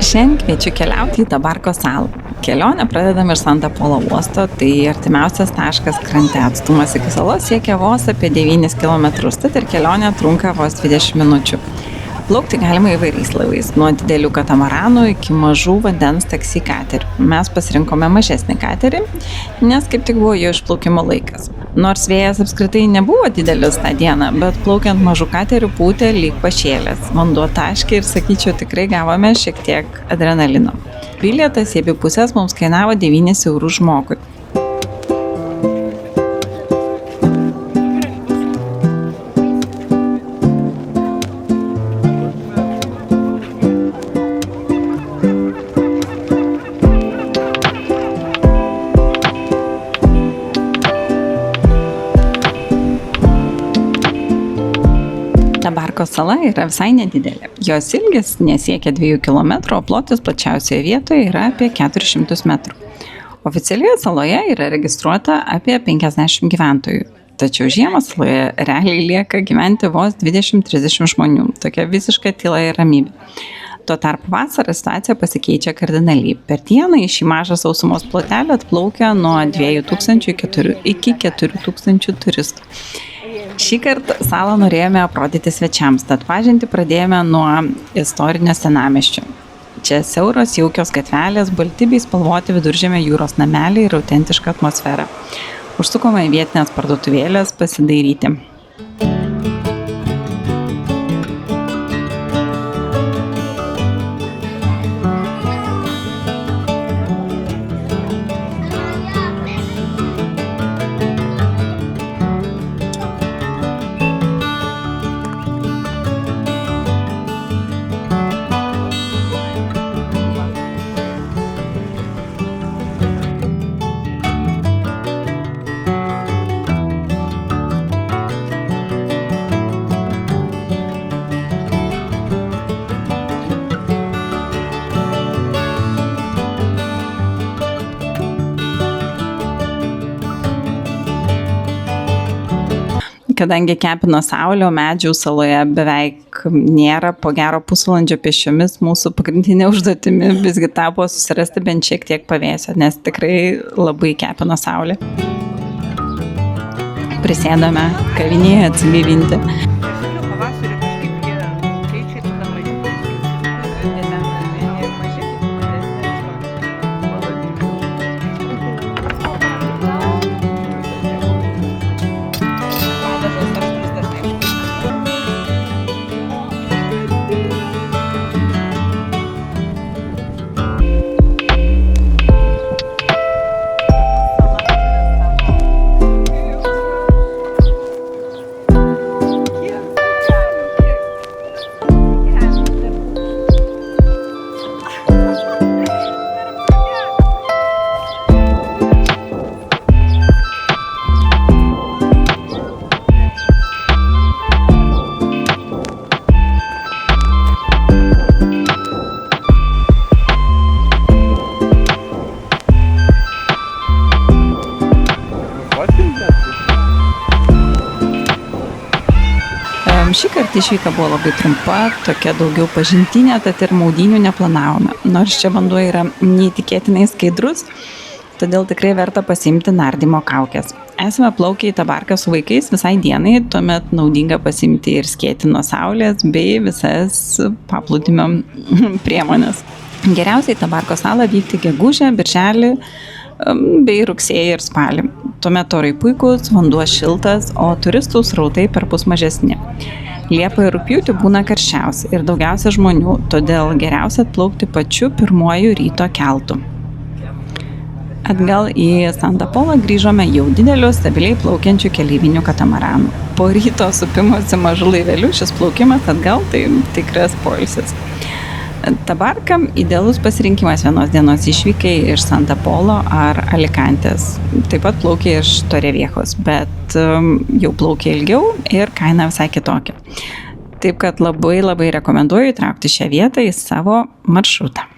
Šiandien kviečiu keliauti į Tabarko salą. Kelionę pradedame iš Santa Polo uosto, tai artimiausias taškas krante. Atstumas iki salos siekia vos apie 9 km, tad ir kelionė trunka vos 20 minučių. Plaukti galima įvairiais laivais, nuo didelių katamaranų iki mažų vandens taksi katerių. Mes pasirinkome mažesnį katerį, nes kaip tik buvo jo išplaukimo laikas. Nors vėjas apskritai nebuvo didelis tą dieną, bet plaukiant mažų katerių pūtė lyg pašėlęs. Vanduo taškė ir, sakyčiau, tikrai gavome šiek tiek adrenalino. Bilietas į abi pusės mums kainavo 9 eurų žmogui. Tabarko sala yra visai nedidelė. Jos ilgis nesiekia 2 km, o plotis plačiausioje vietoje yra apie 400 metrų. Oficialioje saloje yra registruota apie 50 gyventojų. Tačiau žiemą saloje realiai lieka gyventi vos 20-30 žmonių. Tokia visiška tyla ir ramybė. Tuo tarpu vasarą situacija pasikeičia kardinaliai. Per dieną į šį mažą sausumos plotelį atplaukia nuo 2000 iki 4000 turistų. Šį kartą salą norėjome aprodyti svečiams, tad pažintį pradėjome nuo istorinio senamiesčio. Čia siauros jaukios gatvelės, balti bei spalvoti Viduržemio jūros nameliai ir autentiška atmosfera. Užsukome į vietinės parduotuvėlės pasidairyti. Kadangi kepino saulė, o medžių saloje beveik nėra, po gero pusvalandžio pėsčiomis mūsų pagrindinė užduotimi visgi tapo susirasti bent šiek tiek pavėsio, nes tikrai labai kepino saulė. Prisėdome kavinėje atsigaivinti. Šį kartą išvyka buvo labai trumpa, tokia daugiau pažintinė, tad ir maudynių neplanavome. Nors čia vanduo yra neįtikėtinai skaidrus, todėl tikrai verta pasiimti nardymo kaukės. Esame plaukę į Tabarką su vaikais visai dienai, tuomet naudinga pasiimti ir skėtį nuo saulės bei visas paplūdimio priemonės. Geriausiai Tabarko salą vykti gegužę, birželį bei rugsėjį ir spalį. Tuomet orai puikūs, vanduo šiltas, o turistų srautai perpus mažesni. Liepą ir rugpjūtį būna karščiausia ir daugiausia žmonių, todėl geriausia atplaukti pačiu pirmuoju ryto keltu. Atgal į Santa Polą grįžome jau dideliu, stabiliai plaukiančių keleivinių katamaranų. Po ryto supimosi mažu laiveliu šis plaukimas atgal tai tikras poilsis. Tabarka idealus pasirinkimas vienos dienos išvykai iš Santa Polo ar Alicantės. Taip pat plaukė iš Torreviejas, bet jau plaukė ilgiau ir kaina visai kitokia. Taip kad labai rekomenduoju įtraukti šią vietą į savo maršrutą.